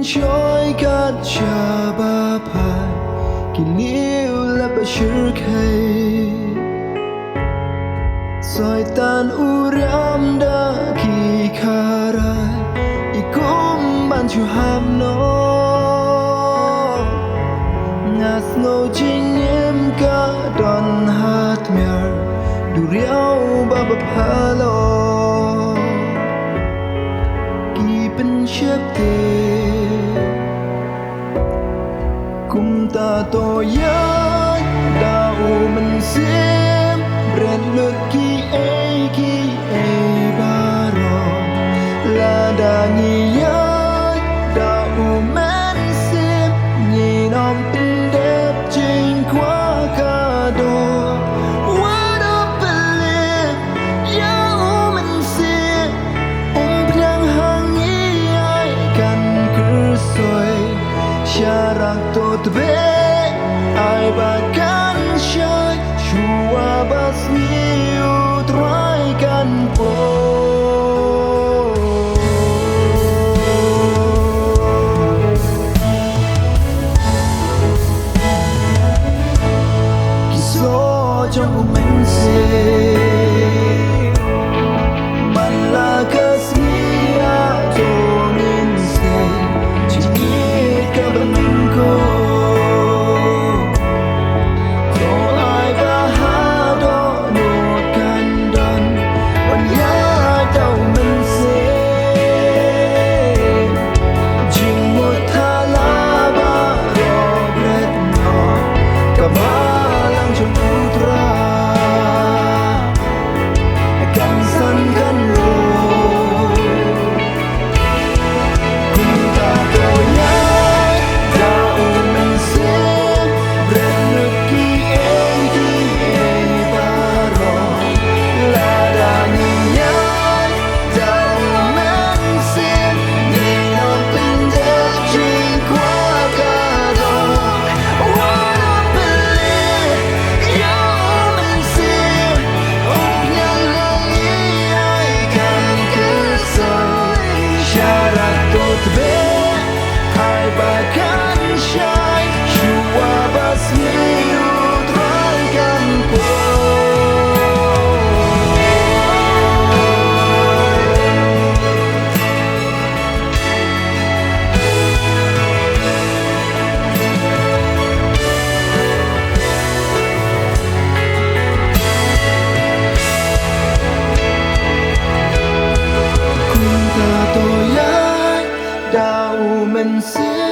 chói cát cha ba phai kỳ liu là ba shir khay soi tan uram da ki kharai ikum ban chu ham no ngas no ching em ka don hat mer du riau ba ba phalo ki pen chep te kum ta to ya da u man sim bren lut ki e baro la da ni ya da u man sim ni nom pin dep jing kwa ka do what up believe ya u man sim plang hang ni ai kan kur soi syarak to tbe ai bakan syai shua bas ni utrai kan po kiso trong mình se man la kasnia to nin se chini ka ban ko mình sẽ